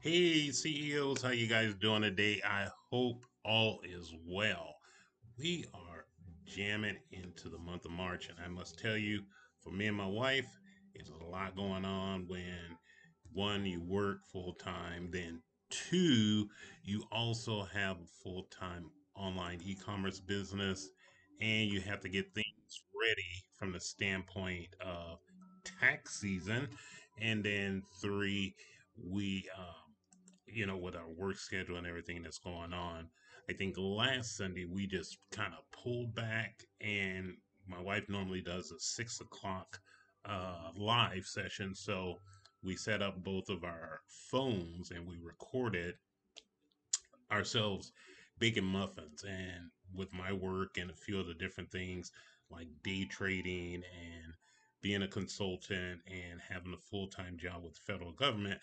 Hey CEOs, how you guys doing today? I hope all is well. We are jamming into the month of March, and I must tell you, for me and my wife, it's a lot going on when one, you work full time, then two, you also have a full time online e commerce business, and you have to get things ready from the standpoint of tax season. And then three, we with our work schedule and everything that's going on, I think last Sunday we just kind of pulled back, and my wife normally does a 6 o'clock live session. So we set up both of our phones and we recorded ourselves baking muffins. And with my work and a few other different things like day trading and being a consultant and having a full time job with the federal government,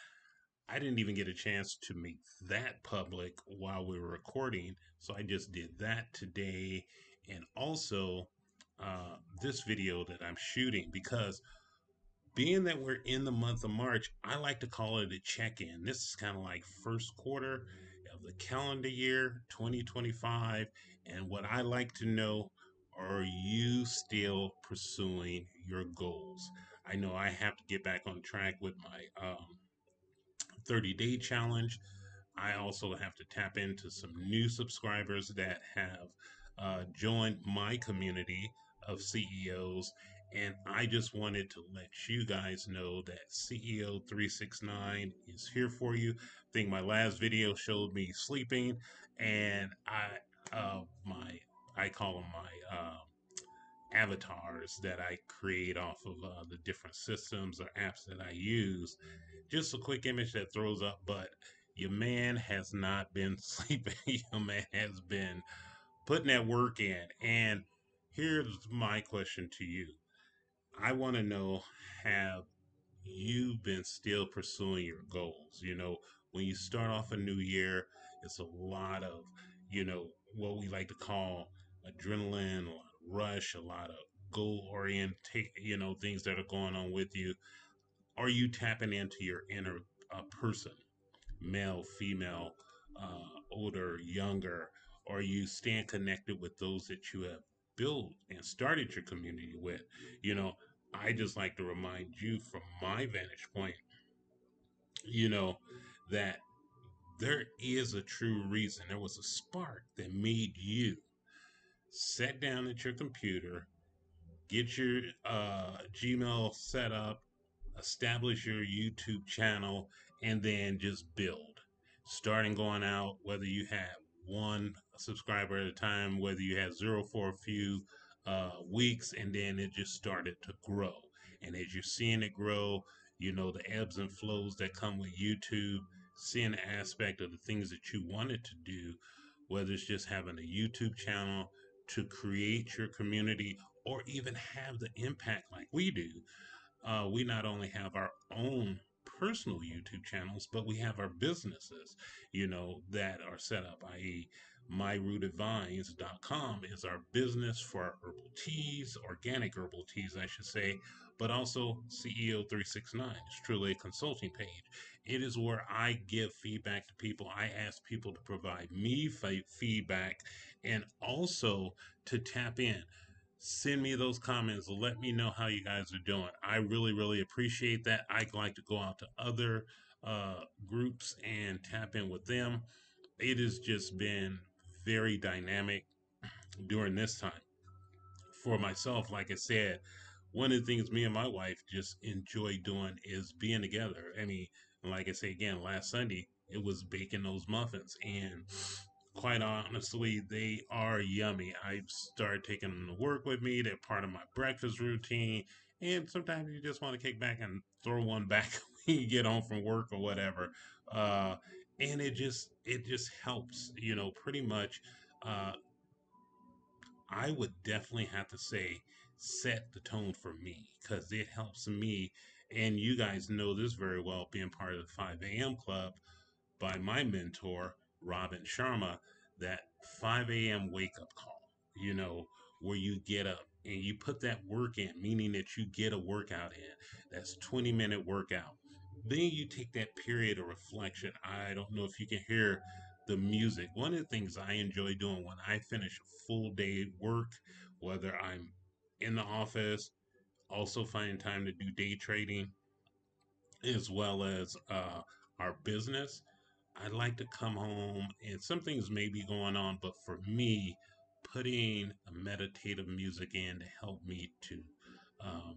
I didn't even get a chance to make that public while we were recording. So I just did that today. And also, this video that I'm shooting, because being that we're in the month of March, I like to call it a check in. This is kind of like first quarter of the calendar year 2025. And what I like to know, are you still pursuing your goals? I know I have to get back on track with my 30-day challenge. I also have to tap into some new subscribers that have joined my community of CEOs. And I just wanted to let you guys know that CEO 369 is here for you. I think my last video showed me sleeping, and I call them my avatars that I create off of the different systems or apps that I use. Just a quick image that throws up, but your man has not been sleeping. Your man has been putting that work in. And here's my question to you. I want to know, have you been still pursuing your goals? When you start off a new year, it's a lot of, what we like to call adrenaline, a lot of rush, a lot of goal oriented, things that are going on with you. Are you tapping into your inner person, male, female, older, younger? Are you staying connected with those that you have built and started your community with? You know, I just like to remind you from my vantage point, you know, that there is a true reason. There was a spark that made you sit down at your computer, get your Gmail set up, establish your YouTube channel, and then just build. Starting going out, whether you have one subscriber at a time, whether you had zero for a few weeks, and then it just started to grow. And as you're seeing it grow, the ebbs and flows that come with YouTube, seeing the aspect of the things that you wanted to do, whether it's just having a YouTube channel to create your community or even have the impact like we do. We not only have our own personal YouTube channels, but we have our businesses, that are set up, i.e., myrootedvines.com is our business for our herbal teas, organic herbal teas, I should say, but also CEO 369 is truly a consulting page. It is where I give feedback to people. I ask people to provide me feedback and also to tap in. Send me those comments. Let me know how you guys are doing. I really, really appreciate that. I like to go out to other groups and tap in with them. It has just been very dynamic during this time. For myself, like I said, one of the things me and my wife just enjoy doing is being together. I mean, like I say again, last Sunday it was baking those muffins, and quite honestly, they are yummy. I've started taking them to work with me. They're part of my breakfast routine, and sometimes you just want to kick back and throw one back when you get home from work or whatever. Uh, and it just helps, pretty much. Uh, I would definitely have to say set the tone for me because it helps me. And you guys know this very well, being part of the 5 a.m. club by my mentor, Robin Sharma, that 5 a.m. wake up call, where you get up and you put that work in, meaning that you get a workout in. That's 20-minute workout. Then you take that period of reflection. I don't know if you can hear the music. One of the things I enjoy doing when I finish a full day work, whether I'm in the office, also finding time to do day trading, as well as our business. I like to come home and some things may be going on, but for me, putting a meditative music in to help me to um,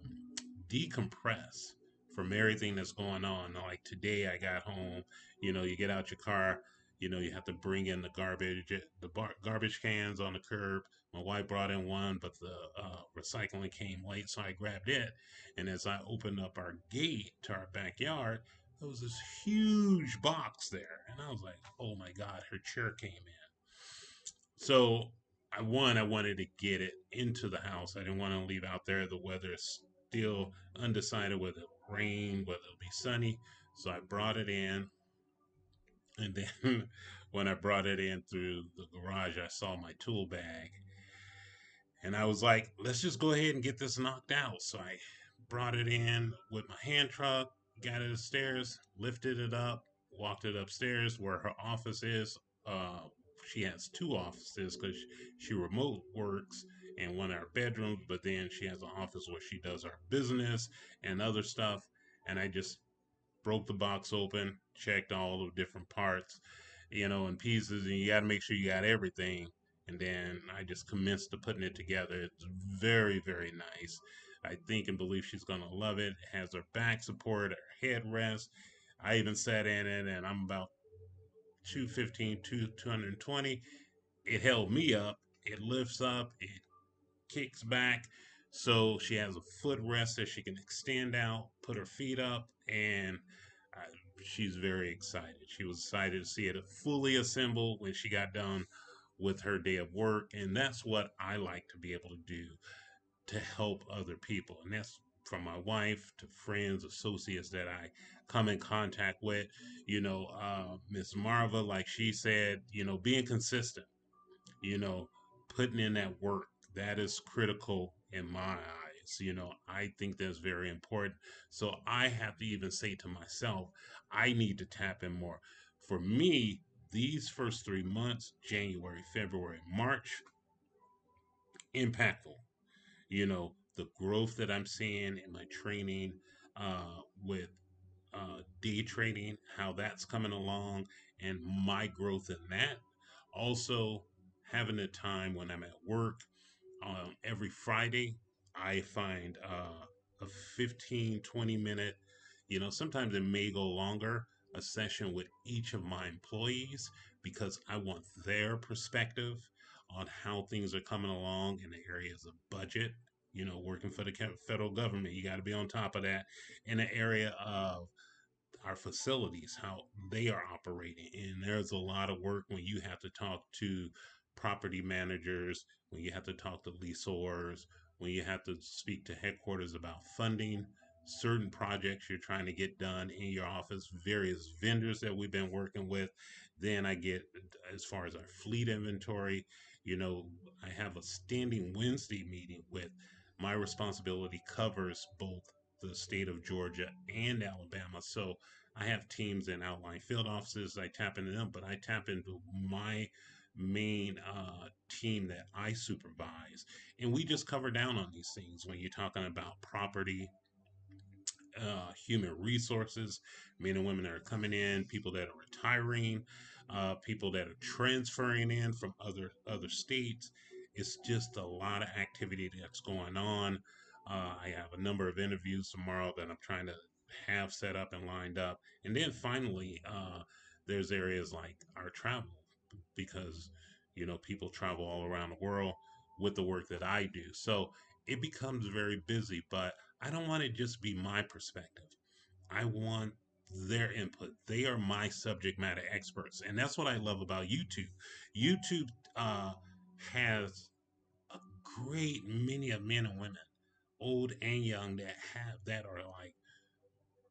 decompress from everything that's going on. Like today, I got home. You get out your car. You have to bring in the garbage cans on the curb. My wife brought in one, but the recycling came late, so I grabbed it. And as I opened up our gate to our backyard, there was this huge box there, and I was like, "Oh my God!" Her chair came in. So I wanted to get it into the house. I didn't want to leave out there. The weather is still undecided whether it'll rain, whether it'll be sunny. So I brought it in, and then when I brought it in through the garage, I saw my tool bag, and I was like, let's just go ahead and get this knocked out. So I brought it in with my hand truck, got it upstairs, lifted it up, walked it upstairs where her office is. Uh, she has two offices because she remote works in one of our bedrooms, but then she has an office where she does her business and other stuff. And I just broke the box open, checked all the different parts, in pieces, and you got to make sure you got everything. And then I just commenced to putting it together. It's very, very nice. I think and believe she's gonna love it. It has her back support, her headrest. I even sat in it, and I'm about 215, 220. It held me up. It lifts up. It kicks back. So she has a footrest that she can extend out, put her feet up, and uh, she's very excited. She was excited to see it fully assembled when she got done with her day of work. And that's what I like to be able to do to help other people. And that's from my wife to friends, associates that I come in contact with. Miss Marva, like she said, being consistent, you know, putting in that work. That is critical in my eyes. I think that's very important. So I have to even say to myself, I need to tap in more. For me, these first 3 months, January, February, March, impactful. The growth that I'm seeing in my training with day trading, how that's coming along, and my growth in that. Also, having a time when I'm at work every Friday, I find a 15, 20 minute, sometimes it may go longer, a session with each of my employees because I want their perspective on how things are coming along in the areas of budget. Working for the federal government, you got to be on top of that. In the area of our facilities, how they are operating. And there's a lot of work when you have to talk to property managers, when you have to talk to leaseors, when you have to speak to headquarters about funding certain projects you're trying to get done in your office, various vendors that we've been working with. Then I get as far as our fleet inventory, you know, I have a standing Wednesday meeting with my responsibility covers both the state of Georgia and Alabama. So I have teams in outlying field offices. I tap into them, but I tap into my main team that I supervise. And we just cover down on these things when you're talking about property, human resources, men and women that are coming in, people that are retiring, people that are transferring in from other states. It's just a lot of activity that's going on. I have a number of interviews tomorrow that I'm trying to have set up and lined up, and then finally, there's areas like our travel because people travel all around the world with the work that I do. So it becomes very busy, but I don't want it just be my perspective. I want their input. They are my subject matter experts. And that's what I love about YouTube. YouTube has a great many of men and women, old and young, that are like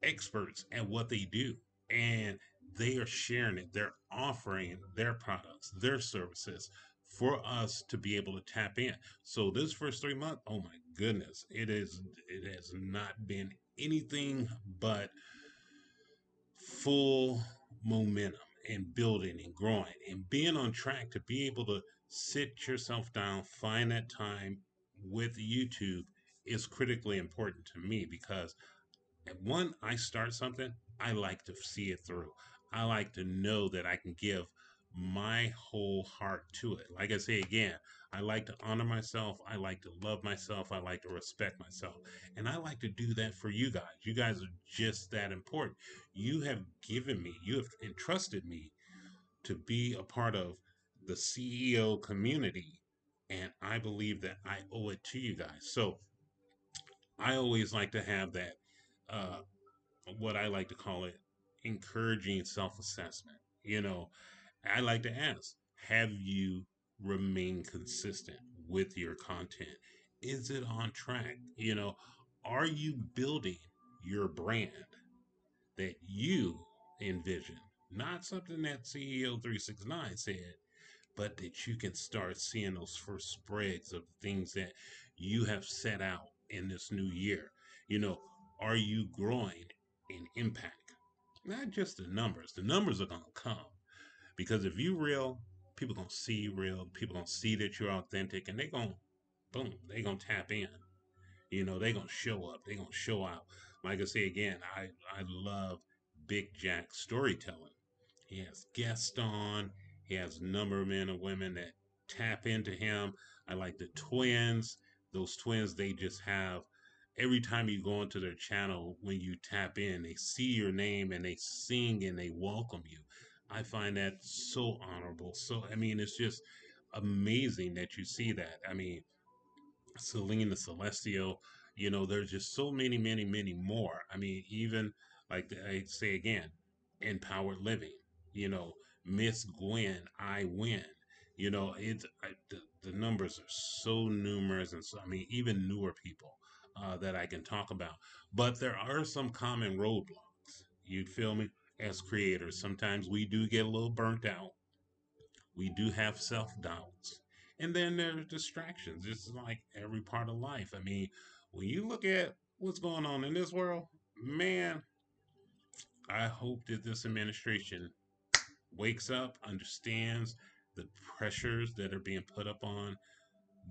experts at what they do. And they are sharing it. They're offering their products, their services for us to be able to tap in. So this first 3 months, oh my goodness, it has not been anything but full momentum and building and growing and being on track to be able to sit yourself down, find that time with YouTube is critically important to me because when I start something, I like to see it through. I like to know that I can give my whole heart to it. Like I say again, I like to honor myself. I like to love myself. I like to respect myself. And I like to do that for you guys. You guys are just that important. You have given me, you have entrusted me to be a part of the CEO community. And I believe that I owe it to you guys. So I always like to have that uh, what I like to call it encouraging self assessment. I like to ask, have you remained consistent with your content? Is it on track? Are you building your brand that you envision? Not something that CEO 369 said, but that you can start seeing those first spreads of things that you have set out in this new year. You know, are you growing in impact? Not just the numbers. The numbers are gonna come because if you real, people gonna see you real. People gonna see that you're authentic, and they gonna boom, they gonna tap in. They gonna show up. They gonna show out. Like I say again, I love Big Jack's storytelling. He has guests on. He has a number of men and women that tap into him. I like the twins. Those twins, they just have every time you go into their channel, when you tap in, they see your name and they sing and they welcome you. I find that so honorable. So, I mean, it's just amazing that you see that. I mean, Selena Celestial. There's just so many, many, many more. I mean, even like I say again, empowered living. You know, Miss Gwen, I win. The numbers are so numerous, and so I mean, even newer people that I can talk about. But there are some common roadblocks. You feel me? As creators, sometimes we do get a little burnt out. We do have self doubts. And then there's distractions. It's like every part of life. I mean, when you look at what's going on in this world, man, I hope that this administration wakes up, understands the pressures that are being put up on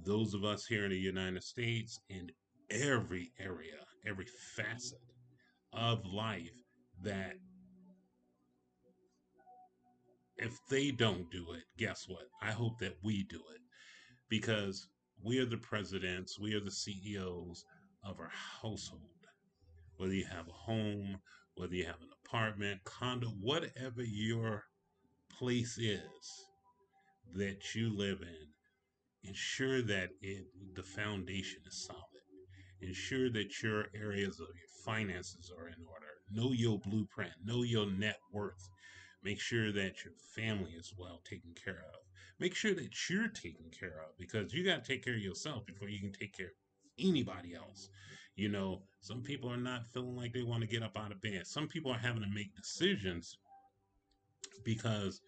those of us here in the United States in every area, every facet of life, that if they don't do it, guess what? I hope that we do it because we are the presidents, we are the CEOs of our household. Whether you have a home, whether you have an apartment, condo, whatever your place is that you live in, ensure that the foundation is solid. Ensure that your areas of your finances are in order. Know your blueprint. Know your net worth. Make sure that your family is well taken care of. Make sure that you're taken care of because you got to take care of yourself before you can take care of anybody else. Some people are not feeling like they want to get up out of bed. Some people are having to make decisions because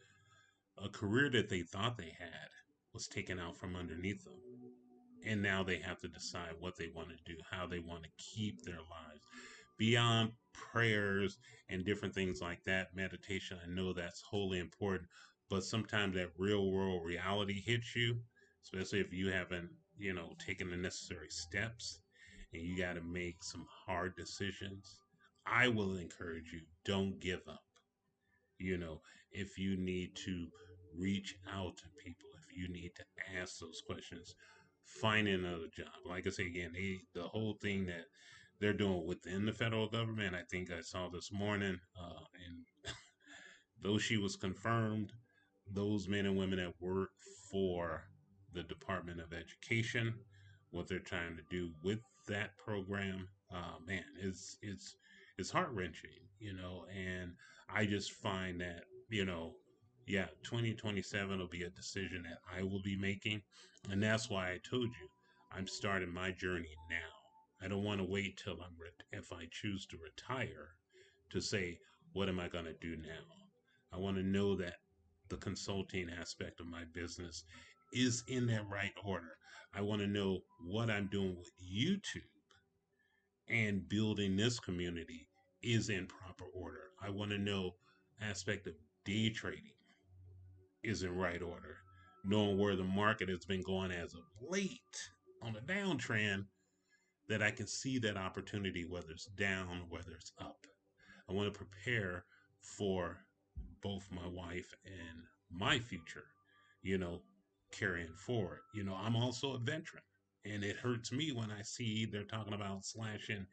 a career that they thought they had was taken out from underneath them. And now they have to decide what they want to do, how they want to keep their lives beyond prayers and different things like that. Meditation, I know that's wholly important, but sometimes that real world reality hits you, especially if you haven't, taken the necessary steps and you got to make some hard decisions. I will encourage you, don't give up. you know, if you need to reach out to people, if you need to ask those questions, find another job. Like I say again, the whole thing that they're doing within the federal government, I think I saw this morning, and though she was confirmed, those men and women that work for the Department of Education, what they're trying to do with that program, man, it's heart wrenching, and I just find that, yeah, 2027 will be a decision that I will be making, and that's why I told you I'm starting my journey now. I don't want to wait till if I choose to retire to say, what am I going to do now? I want to know that the consulting aspect of my business is in that right order. I want to know what I'm doing with YouTube and building this community is in proper order. I want to know aspect of day trading is in right order. Knowing where the market has been going as of late on a downtrend, that I can see that opportunity, whether it's down, whether it's up. I want to prepare for both my wife and my future, you know, carrying forward. I'm also a veteran, and it hurts me when I see they're talking about slashing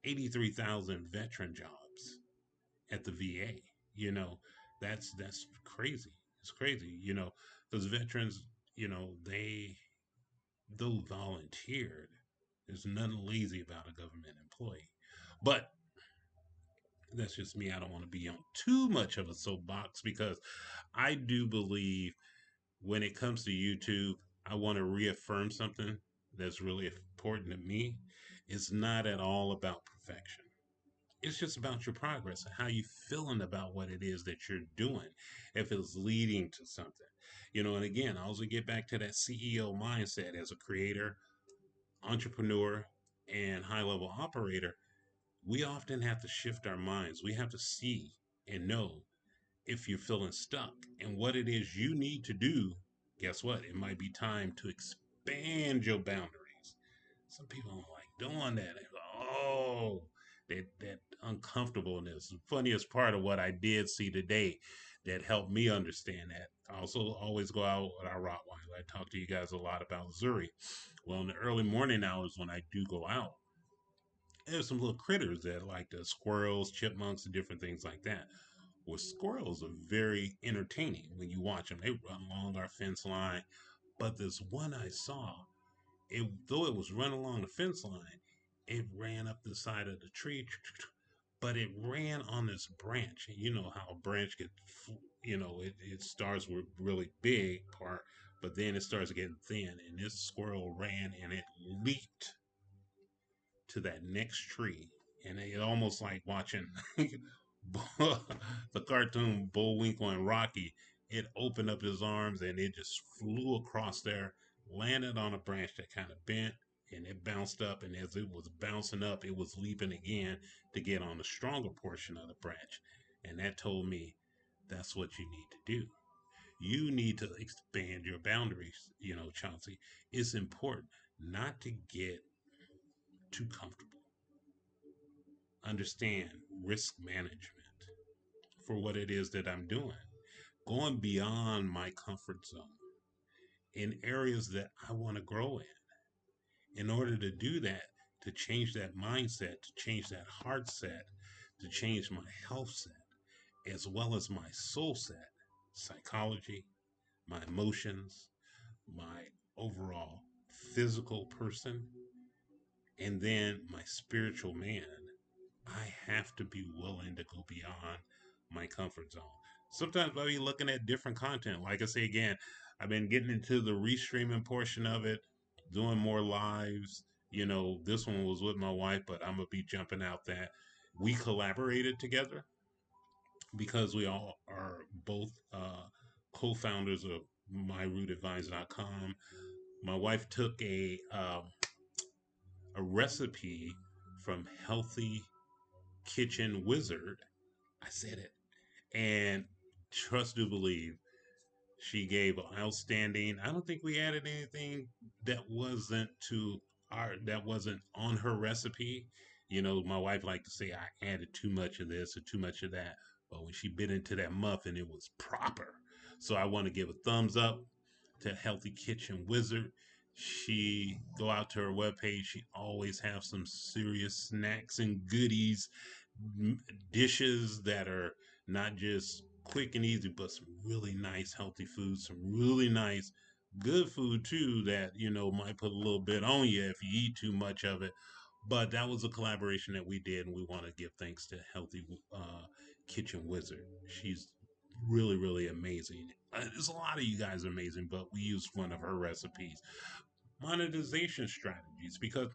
83,000 veteran jobs at the VA. You know, that's crazy. It's crazy. Those veterans, though volunteered, there's nothing lazy about a government employee. But that's just me. I don't want to be on too much of a soapbox because I do believe when it comes to YouTube, I want to reaffirm something that's really important to me. It's not at all about perfection. It's just about your progress and how you feeling about what it is that you're doing, if it's leading to something. And again, I also get back to that CEO mindset as a creator, entrepreneur, and high level operator. We often have to shift our minds. We have to see and know if you're feeling stuck and what it is you need to do. Guess what? It might be time to expand your boundaries. Some people don't like doing that. Oh, that uncomfortableness. The funniest part of what I did see today that helped me understand that. I also always go out with our Rottweiler. I talk to you guys a lot about Zuri. Well, in the early morning hours when I do go out, there's some little critters that like the squirrels, chipmunks, and different things like that. Well, squirrels are very entertaining when you watch them. They run along our fence line. But this one I saw, though it was running along the fence line, it ran up the side of the tree, but it ran on this branch. And you know how a branch gets, it starts with really big part, but then it starts getting thin. And this squirrel ran and it leaped to that next tree, and it almost like watching the cartoon Bullwinkle and Rocky. It opened up his arms and it just flew across there, landed on a branch that kind of bent, and it bounced up. And as it was bouncing up, it was leaping again to get on the stronger portion of the branch. And that told me that's what you need to do. You need to expand your boundaries, Chauncey. It's important not to get too comfortable. Understand risk management for what it is that I'm doing, going beyond my comfort zone in areas that I want to grow in order to do that, to change that mindset, to change that heart set, to change my health set, as well as my soul set, psychology, my emotions, my overall physical person, and then my spiritual man. I have to be willing to go beyond my comfort zone. Sometimes I'll be looking at different content. Like I say again, I've been getting into the restreaming portion of it, doing more lives. This one was with my wife, but I'm gonna be jumping out that we collaborated together because we all are both co-founders of myrootadvice.com. My wife took a recipe from Healthy Kitchen Wizard. I said it. And trust to believe, she gave outstanding. I don't think we added anything that wasn't on her recipe. My wife liked to say I added too much of this or too much of that. But when she bit into that muffin, it was proper. So I want to give a thumbs up to Healthy Kitchen Wizard. She go out to her webpage. She always have some serious snacks and goodies, dishes that are not just quick and easy, but some really nice healthy food, some really nice good food too that might put a little bit on you if you eat too much of it. But that was a collaboration that we did, and we want to give thanks to Healthy Kitchen Wizard. She's really, really amazing. There's a lot of you guys amazing, but we used one of her recipes. Monetization strategies, because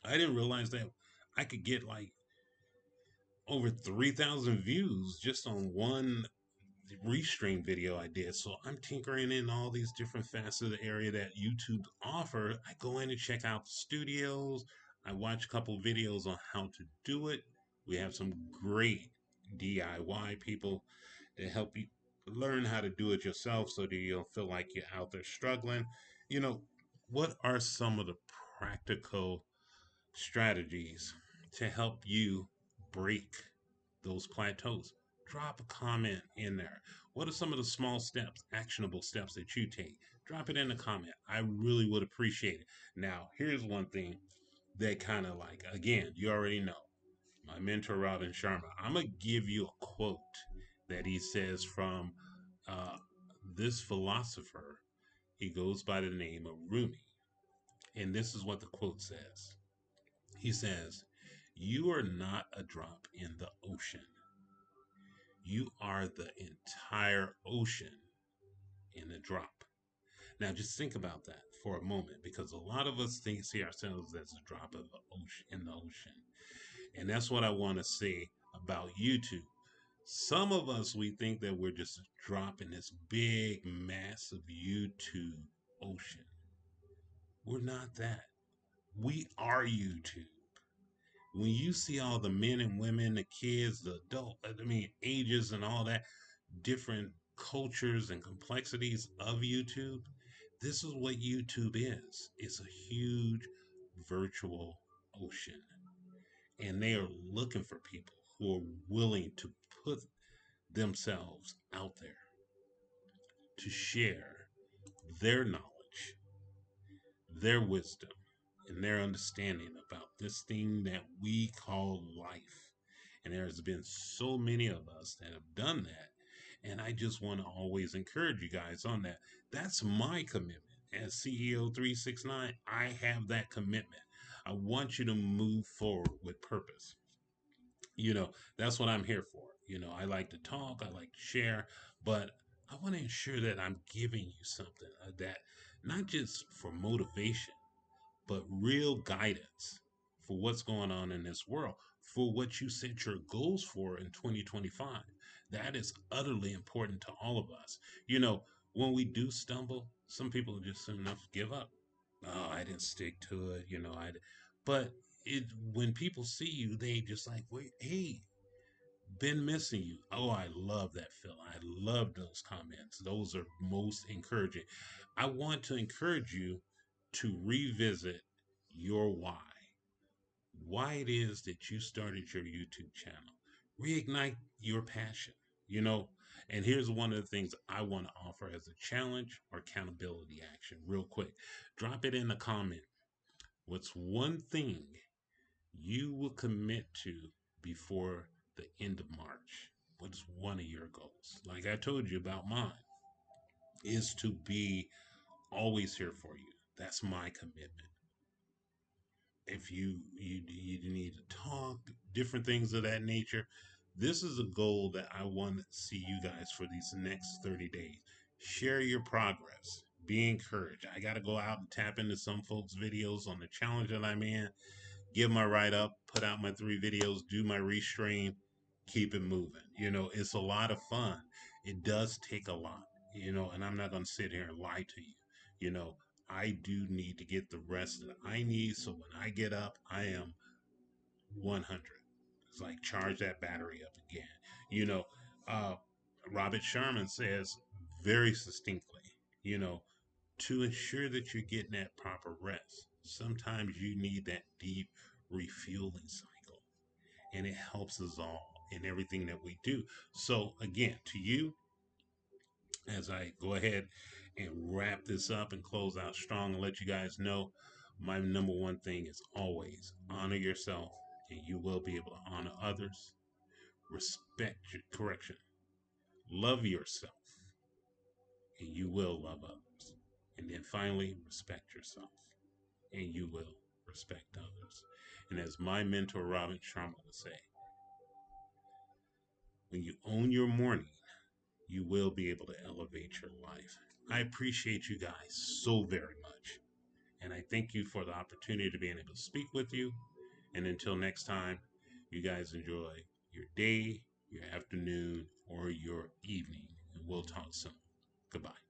I didn't realize that I could get like over 3,000 views just on one restream video I did. So I'm tinkering in all these different facets of the area that YouTube offer. I go in and check out the studios. I watch a couple videos on how to do it. We have some great DIY people to help you learn how to do it yourself so that you don't feel like you're out there struggling. You know, what are some of the practical strategies to help you break those plateaus? Drop a comment in there. What are some of the small steps, actionable steps that you take? Drop it in the comment. I really would appreciate it. Now, here's one thing that kind of like, again, you already know my mentor, Robin Sharma. I'm going to give you a quote that he says from uh, this philosopher. He goes by the name of Rumi. And this is what the quote says. He says, "You are not a drop in the ocean. You are the entire ocean in a drop." Now, just think about that for a moment, because a lot of us see ourselves as a drop of the ocean in the ocean, and that's what I want to say about YouTube. Some of us, we think that we're just a drop in this big, massive YouTube ocean. We're not that. We are YouTube. When you see all the men and women, the kids, the adult, I mean, ages and all that, different cultures and complexities of YouTube, this is what YouTube is. It's a huge virtual ocean. And they are looking for people who are willing to put themselves out there to share their knowledge, their wisdom, and their understanding about this thing that we call life. And there's been so many of us that have done that. And I just want to always encourage you guys on that. That's my commitment. As CEO 369, I have that commitment. I want you to move forward with purpose. That's what I'm here for. I like to talk, I like to share, but I want to ensure that I'm giving you something that not just for motivation, but real guidance for what's going on in this world, for what you set your goals for in 2025. That is utterly important to all of us. When we do stumble, some people just soon enough give up. Oh, I didn't stick to it. But when people see you, they just like, wait, hey, been missing you. Oh, I love that, Phil. I love those comments. Those are most encouraging. I want to encourage you to revisit your why it is that you started your YouTube channel. Reignite your passion, you know. And here's one of the things I want to offer as a challenge or accountability action, real quick. Drop it in the comment. What's one thing you will commit to before the end of March? What is one of your goals? Like I told you about mine, is to be always here for you. That's my commitment. If you need to talk, different things of that nature, this is a goal that I want to see you guys for these next 30 days. Share your progress. Be encouraged. I got to go out and tap into some folks' videos on the challenge that I'm in, give my write up, put out my 3 videos, do my restream, keep it moving. It's a lot of fun. It does take a lot, and I'm not going to sit here and lie to you. You know, I do need to get the rest that I need. So when I get up, I am 100. It's like charge that battery up again. You know, uh, Robert Sherman says very succinctly, you know, to ensure that you're getting that proper rest, sometimes you need that deep refueling cycle, and it helps us all in everything that we do. So, again, to you, as I go ahead and wrap this up and close out strong and let you guys know, my number one thing is always honor yourself, and you will be able to honor others. Respect your correction, love yourself, and you will love others. And then finally, respect yourself, and you will respect others. And as my mentor, Robin Sharma, would say, when you own your morning, you will be able to elevate your life. I appreciate you guys so very much. And I thank you for the opportunity to be able to speak with you. And until next time, you guys enjoy your day, your afternoon, or your evening. And we'll talk soon. Goodbye.